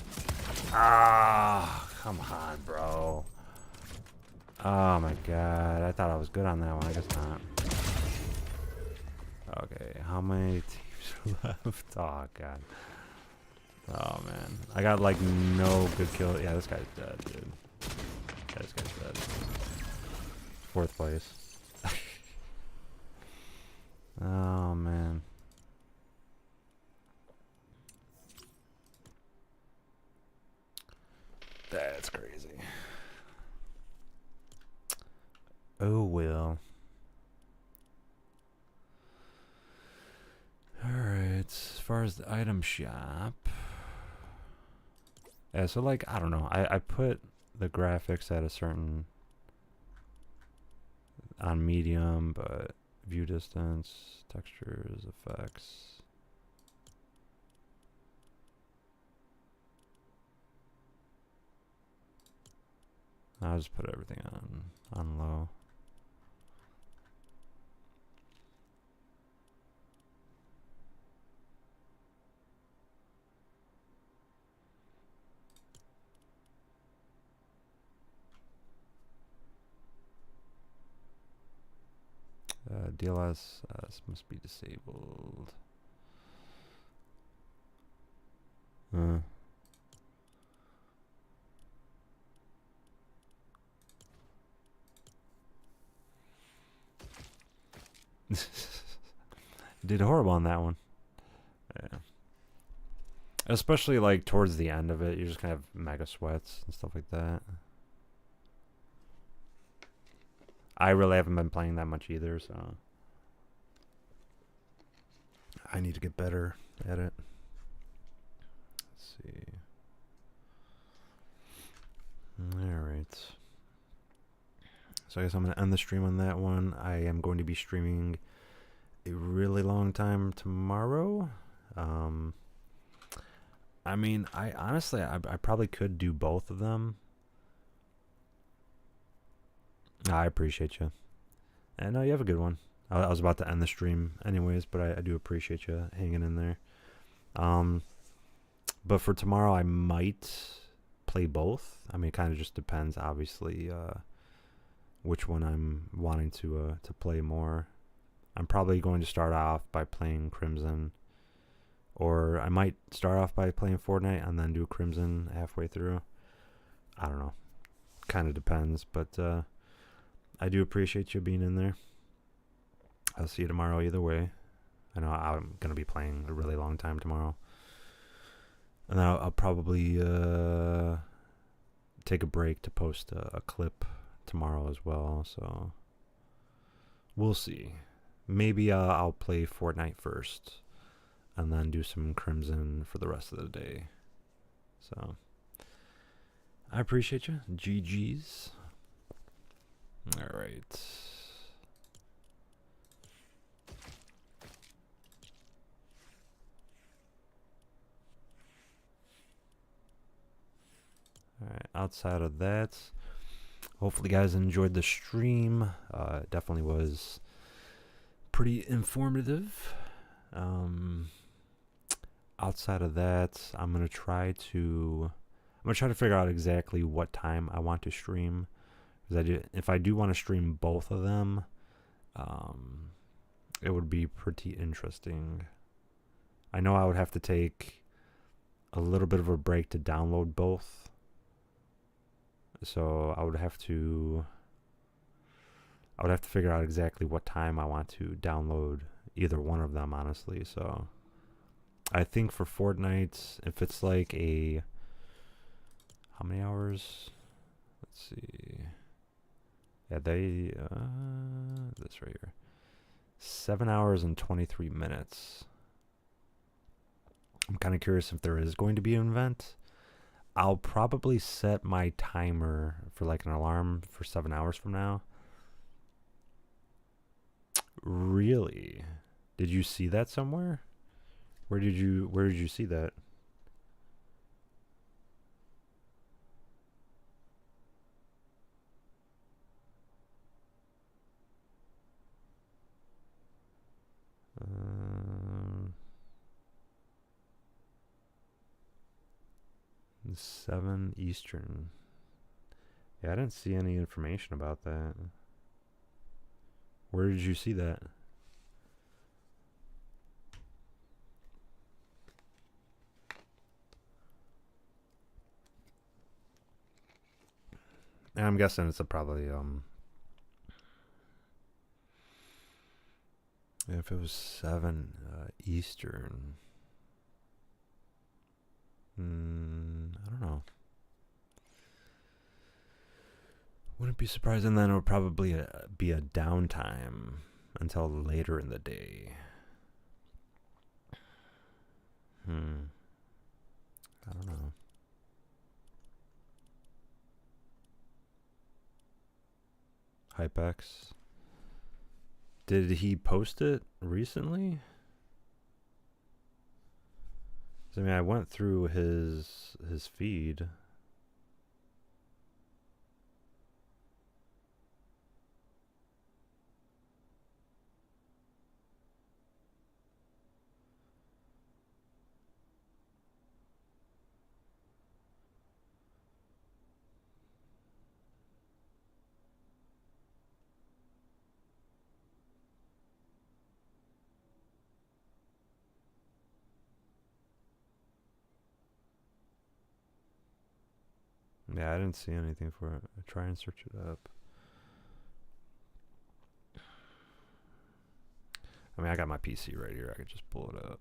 Ah, come on, bro. Oh my god. I thought I was good on that one. I guess not. Okay, how many teams are left? Oh god. Oh man. I got like no good kill. Yeah, this guy's dead, dude. Yeah, this guy's dead. 4th place. Oh man. That's crazy. Oh well. Alright, as far as the item shop. Yeah, so like, I don't know. I put the graphics at a certain on medium, but view distance, textures, effects. I'll just put everything on low. DLS must be disabled. Did horrible on that one. Yeah. Especially like towards the end of it, you're just gonna have mega sweats and stuff like that. I really haven't been playing that much either, so I need to get better at it. Let's see. Alright. So I guess I'm going to end the stream on that one. I am going to be streaming a really long time tomorrow. I mean, I honestly, I probably could do both of them. I appreciate you. And no, you have a good one. I was about to end the stream anyways, but I do appreciate you hanging in there. But for tomorrow, I might play both. I mean, it kind of just depends, obviously, which one I'm wanting to play more. I'm probably going to start off by playing Crimson, or I might start off by playing Fortnite and then do Crimson halfway through. I don't know. Kind of depends, but I do appreciate you being in there. I'll see you tomorrow either way. I know I'm going to be playing a really long time tomorrow. And then I'll probably take a break to post a clip tomorrow as well, so we'll see. Maybe I'll play Fortnite first and then do some Crimson for the rest of the day. So I appreciate you. GG's. All right. Alright, outside of that, hopefully you guys enjoyed the stream. It definitely was pretty informative. Outside of that, I'm gonna try to figure out exactly what time I want to stream. Because if I do want to stream both of them, it would be pretty interesting. I know I would have to take a little bit of a break to download both. So I would have to figure out exactly what time I want to download either one of them, honestly. So I think for Fortnite, if it's like how many hours? Let's see. Yeah, this right here. 7 hours and 23 minutes. I'm kind of curious if there is going to be an event. I'll probably set my timer for like an alarm for 7 hours from now. Really? Did you see that somewhere? Where did you see that? 7 Eastern. Yeah, I didn't see any information about that. Where did you see that? And I'm guessing it's probably if it was 7 Eastern. I don't know. Wouldn't be surprising then. It would probably be a downtime until later in the day. I don't know. HypeX. Did he post it recently? I mean, I went through his feed. Yeah, I didn't see anything for it. I try and search it up. I mean, I got my PC right here. I could just pull it up.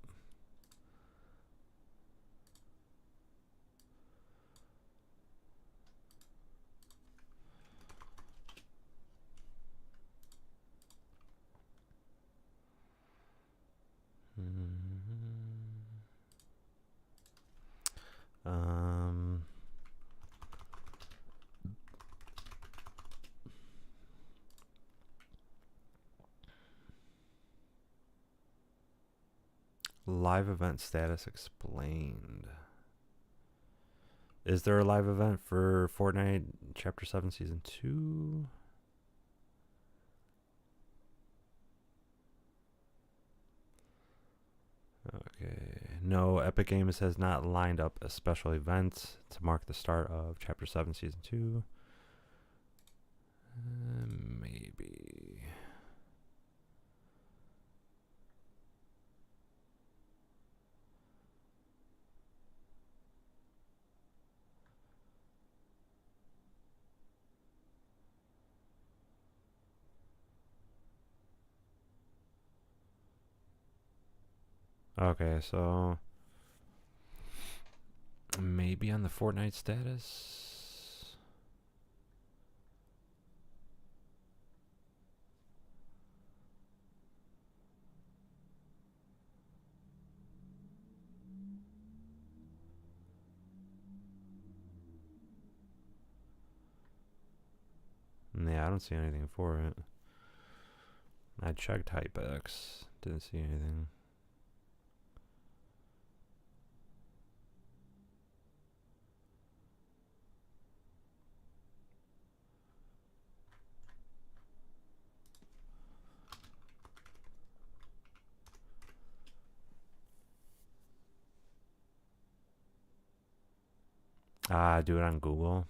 Live event status explained. Is there a live event for Fortnite Chapter 7 Season 2? Okay. No, Epic Games has not lined up a special event to mark the start of Chapter 7 Season 2. Maybe. Okay, so maybe on the Fortnite status. Yeah, I don't see anything for it. I checked HypeX, didn't see anything. Do it on Google.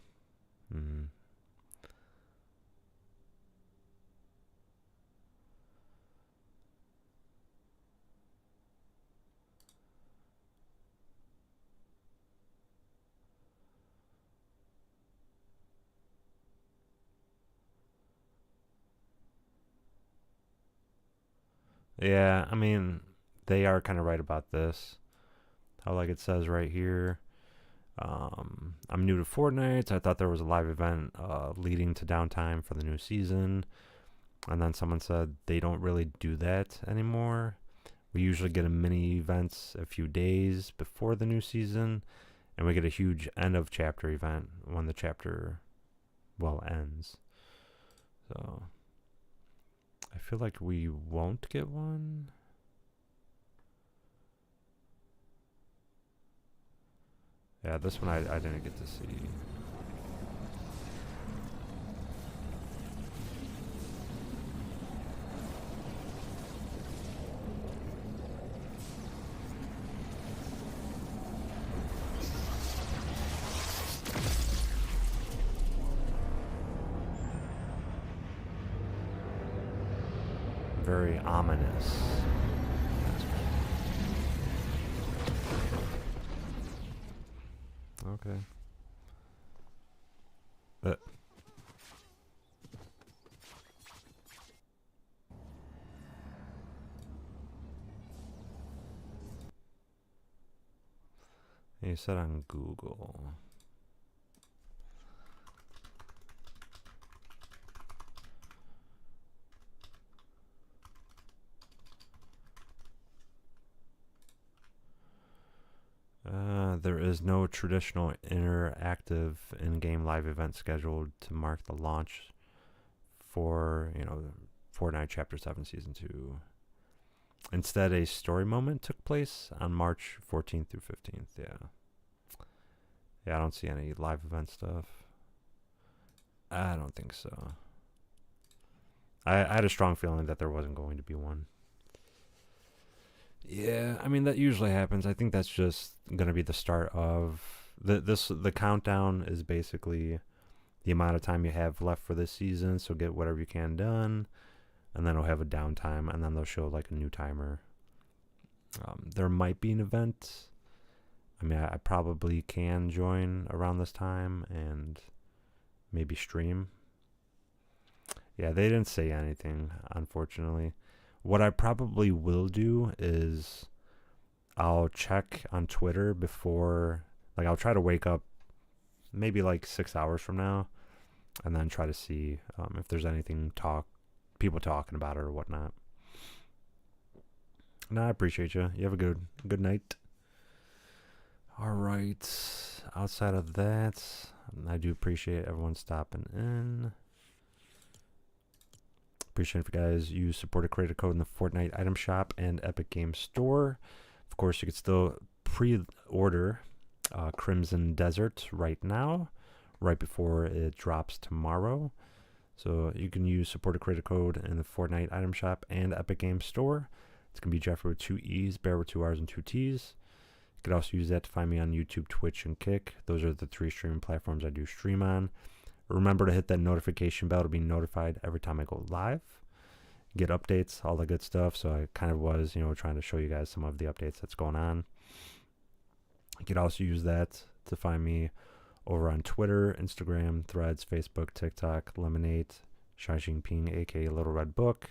Yeah, I mean, they are kind of right about this. How, like, it says right here, I'm new to Fortnite. So I thought there was a live event leading to downtime for the new season. And then someone said they don't really do that anymore. We usually get a mini events a few days before the new season. And we get a huge end of chapter event when the chapter, well, ends. So I feel like we won't get one. Yeah, this one I didn't get to see. very ominous. Okay. You said on Google. There is no traditional interactive in-game live event scheduled to mark the launch for, Fortnite Chapter 7 Season 2. Instead, a story moment took place on March 14th through 15th. Yeah, I don't see any live event stuff. I don't think so. I had a strong feeling that there wasn't going to be one. Yeah, I mean, that usually happens. I think that's just going to be the start of the countdown is basically the amount of time you have left for this season, so get whatever you can done, and then it'll have a downtime, and then they'll show like a new timer. There might be an event. I mean, I probably can join around this time and maybe stream. Yeah, they didn't say anything, unfortunately. What I probably will do is I'll check on Twitter before, like I'll try to wake up maybe like 6 hours from now and then try to see if there's anything people talking about it or whatnot. No, I appreciate you. You have a good night. All right. Outside of that, I do appreciate everyone stopping in. Appreciate if you guys use supported creator code in the Fortnite item shop and Epic Games Store. Of course, you can still pre-order Crimson Desert right now, right before it drops tomorrow. So you can use supported creator code in the Fortnite item shop and Epic Games Store. It's going to be Jeffree with 2 E's, Barrett with 2 R's and 2 T's. You could also use that to find me on YouTube, Twitch, and Kick. Those are the 3 streaming platforms I do stream on. Remember to hit that notification bell to be notified every time I go live. Get updates, all the good stuff. So I kind of was, trying to show you guys some of the updates that's going on. You could also use that to find me over on Twitter, Instagram, Threads, Facebook, TikTok, Lemonade, Shai Jinping, aka Little Red Book,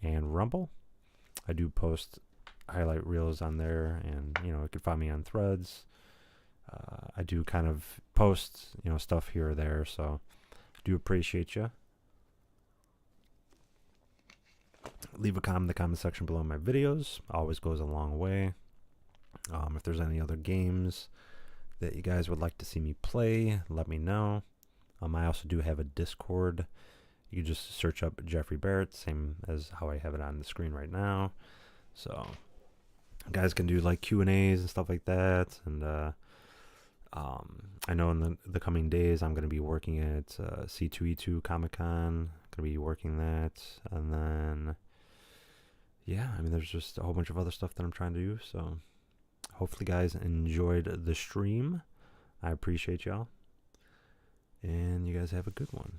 and Rumble. I do post highlight reels on there, and you can find me on Threads. I do kind of post stuff here or there, so do appreciate you. Leave a comment in the comment section below my videos. Always goes a long way. If there's any other games that you guys would like to see me play, let me know. I also do have a Discord. You can just search up JeffreeBarrett, same as how I have it on the screen right now. So you guys can do like Q&As and stuff like that. And I know in the coming days I'm going to be working at C2E2 Comic-Con. Going to be working that. And then, yeah, I mean, there's just a whole bunch of other stuff that I'm trying to do. So hopefully guys enjoyed the stream. I appreciate y'all. And you guys have a good one.